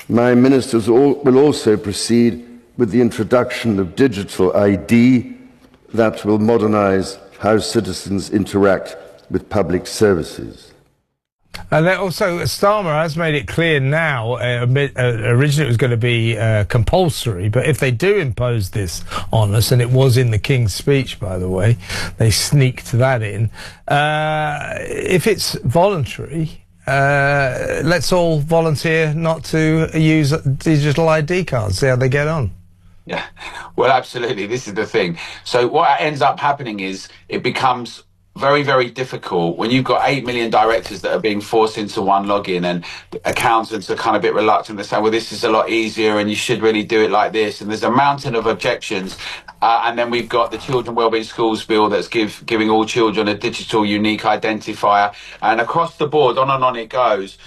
My ministers will also proceed with the introduction of digital ID that will modernise how citizens interact with public services. And then also, Starmer has made it clear now, originally it was going to be compulsory, but if they do impose this on us, and it was in the King's speech, by the way, they sneaked that in, if it's voluntary, let's all volunteer not to use digital ID cards, see how they get on. Yeah, well, absolutely. This is the thing. So what ends up happening is it becomes very, very difficult when you've got 8 million directors that are being forced into one login, and accountants are kind of a bit reluctant. They say, well, this is a lot easier and you should really do it like this. And there's a mountain of objections. And then we've got the Children Wellbeing Schools Bill that's giving all children a digital unique identifier. And across the board, on and on it goes.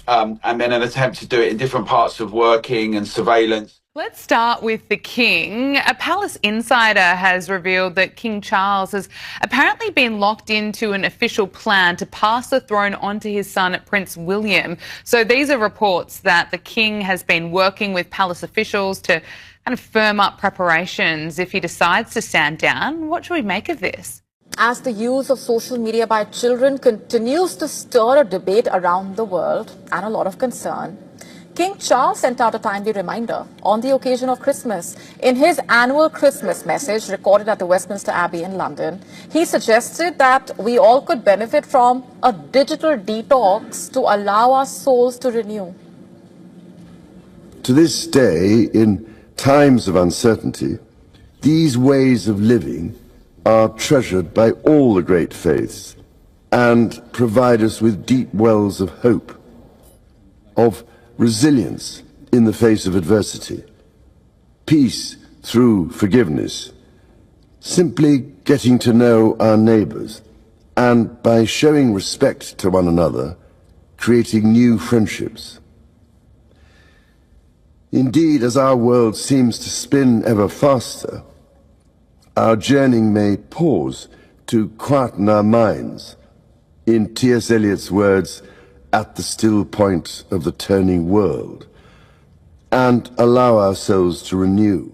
And then an attempt to do it in different parts of working and surveillance. Let's start with the King. A palace insider has revealed that King Charles has apparently been locked into an official plan to pass the throne on to his son, Prince William. So these are reports that the King has been working with palace officials to kind of firm up preparations if he decides to stand down. What should we make of this? As the use of social media by children continues to stir a debate around the world and a lot of concern, King Charles sent out a timely reminder on the occasion of Christmas. In his annual Christmas message recorded at the Westminster Abbey in London, he suggested that we all could benefit from a digital detox to allow our souls to renew. To this day, in times of uncertainty, these ways of living are treasured by all the great faiths and provide us with deep wells of hope, of resilience in the face of adversity, peace through forgiveness, simply getting to know our neighbours, and by showing respect to one another, creating new friendships. Indeed, as our world seems to spin ever faster, our journeying may pause to quieten our minds. In T.S. Eliot's words, at the still point of the turning world, and allow ourselves to renew.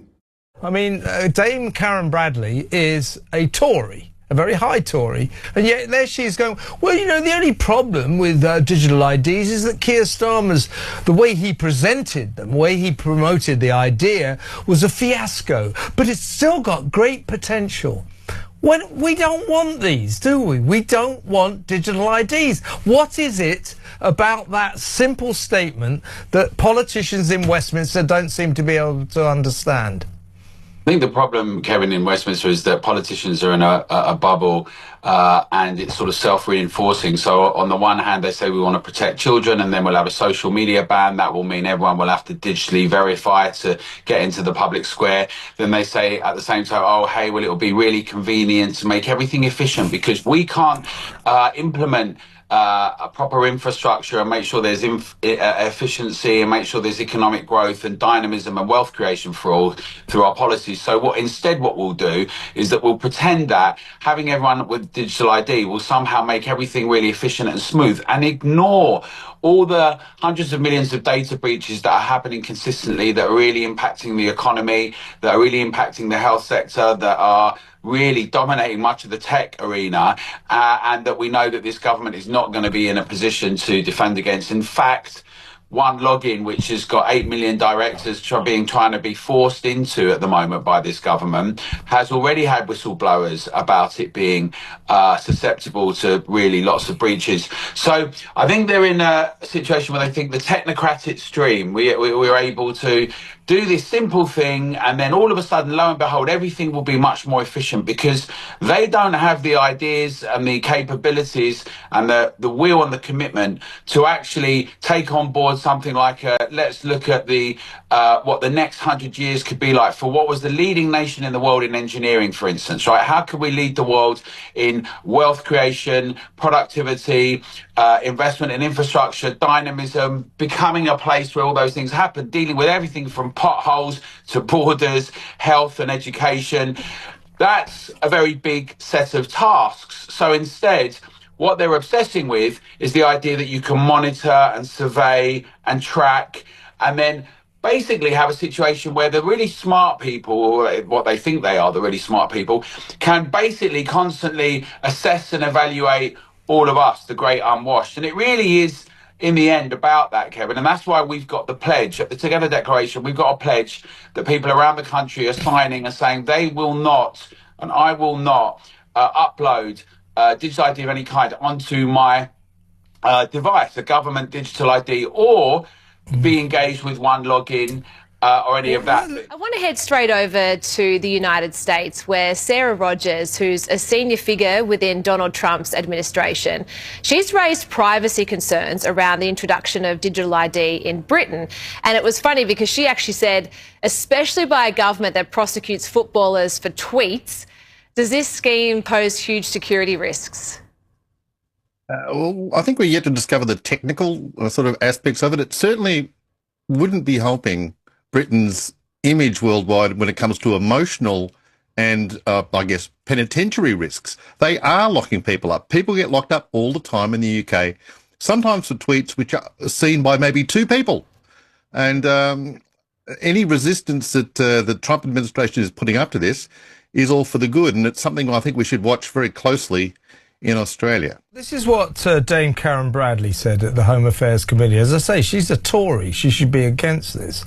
I mean, Dame Karen Bradley is a Tory, a very high Tory, and yet there she is going, well, you know, the only problem with digital IDs is that Keir Starmer's, the way he presented them, the way he promoted the idea was a fiasco, but it's still got great potential. When we don't want these, do we? We don't want digital IDs. What is it about that simple statement that politicians in Westminster don't seem to be able to understand? I think the problem, Kevin, in Westminster is that politicians are in a bubble and it's sort of self-reinforcing. So on the one hand, they say we want to protect children, and then we'll have a social media ban. That will mean everyone will have to digitally verify to get into the public square. Then they say at the same time, oh, hey, well, it'll be really convenient to make everything efficient because we can't implement a proper infrastructure and make sure there's efficiency and make sure there's economic growth and dynamism and wealth creation for all through our policies. So what we'll do is that we'll pretend that having everyone with digital ID will somehow make everything really efficient and smooth, and ignore all the hundreds of millions of data breaches that are happening consistently, that are really impacting the economy, that are really impacting the health sector, that are really dominating much of the tech arena, and that we know that this government is not going to be in a position to defend against. In fact, one login, which has got 8 million directors trying to be forced into at the moment by this government, has already had whistleblowers about it being susceptible to really lots of breaches. So I think they're in a situation where they think the technocratic stream, we're able to do this simple thing, and then all of a sudden, lo and behold, everything will be much more efficient because they don't have the ideas and the capabilities and the will and the commitment to actually take on board something like let's look at the what the next 100 years could be like for what was the leading nation in the world in engineering, for instance, right? How could we lead the world in wealth creation, productivity, investment in infrastructure, dynamism, becoming a place where all those things happen, dealing with everything from potholes to borders, health and education. That's a very big set of tasks. So instead, what they're obsessing with is the idea that you can monitor and survey and track and then basically have a situation where the really smart people, or what they think they are, the really smart people, can basically constantly assess and evaluate all of us, the great unwashed. And it really is, in the end, about that, Kevin. And that's why we've got the pledge, at the Together Declaration, we've got a pledge that people around the country are signing and saying they will not, and I will not, upload digital ID of any kind onto my device, a government digital ID, or be engaged with one login or any of that. I want to head straight over to the United States, where Sarah Rogers, who's a senior figure within Donald Trump's administration, she's raised privacy concerns around the introduction of digital ID in Britain. And it was funny because she actually said, especially by a government that prosecutes footballers for tweets, does this scheme pose huge security risks? Well, I think we're yet to discover the technical sort of aspects of it. It certainly wouldn't be helping Britain's image worldwide when it comes to emotional and, I guess, penitentiary risks. They are locking people up. People get locked up all the time in the UK, sometimes for tweets which are seen by maybe two people. And any resistance that the Trump administration is putting up to this is all for the good. And it's something I think we should watch very closely in Australia. This is what Dame Karen Bradley said at the Home Affairs Committee. As I say, she's a Tory. She should be against this.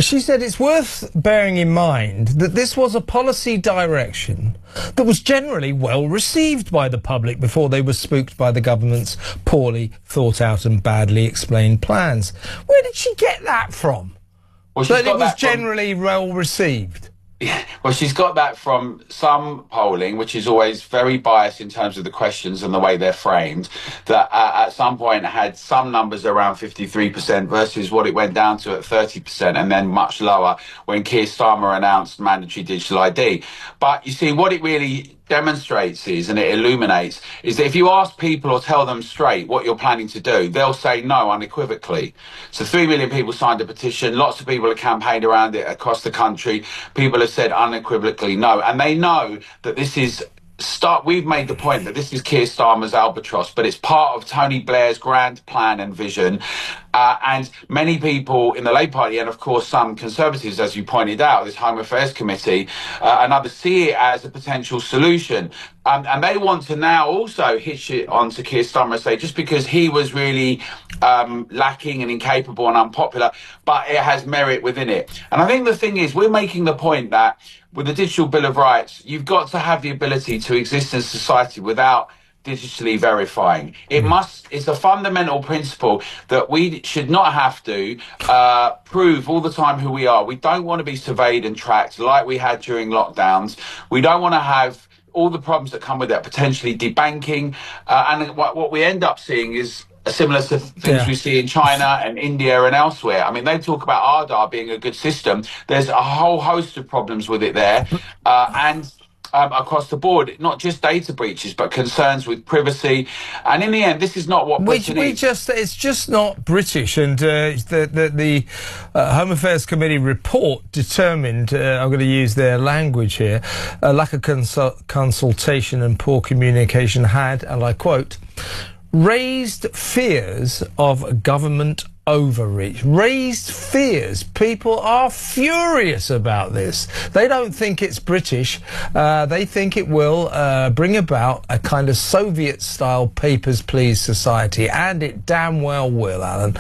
She said it's worth bearing in mind that this was a policy direction that was generally well received by the public before they were spooked by the government's poorly thought out and badly explained plans. Where did she get that from? Well, that it was generally well received. Well, she's got that from some polling, which is always very biased in terms of the questions and the way they're framed, that at some point had some numbers around 53% versus what it went down to at 30%, and then much lower when Keir Starmer announced mandatory digital ID. But you see, what it really demonstrates is, and it illuminates, is that if you ask people or tell them straight what you're planning to do, they'll say no unequivocally. So 3 million people signed a petition, lots of people have campaigned around it across the country. People have said unequivocally no, and they know that this is we've made the point that this is Keir Starmer's albatross, but it's part of Tony Blair's grand plan and vision. And many people in the Labour Party, and of course some Conservatives, as you pointed out, this Home Affairs Committee, and others see it as a potential solution. And they want to now also hitch it onto Keir Starmer and say, just because he was really lacking and incapable and unpopular, but it has merit within it. And I think the thing is, we're making the point that with the Digital Bill of Rights, you've got to have the ability to exist in society without digitally verifying. It's a fundamental principle that we should not have to prove all the time who we are. We don't want to be surveyed and tracked like we had during lockdowns. We don't want to have all the problems that come with that, potentially debanking. And what we end up seeing is similar to things we see in China and India and elsewhere. I mean, they talk about Aadhaar being a good system. There's a whole host of problems with it there. And across the board, not just data breaches, but concerns with privacy. And in the end, this is not what Britain is. It's just not British. And the Home Affairs Committee report determined, I'm going to use their language here, a lack of consultation and poor communication had, and I quote, raised fears of government overreach. Raised fears. People are furious about this. They don't think it's British. They think it will bring about a kind of Soviet-style papers, please society. And it damn well will, Alan.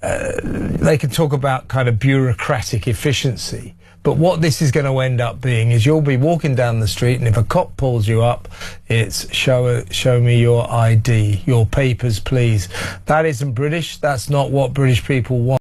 They can talk about kind of bureaucratic efficiency. But what this is going to end up being is you'll be walking down the street, and if a cop pulls you up, it's show me your ID, your papers, please. That isn't British. That's not what British people want.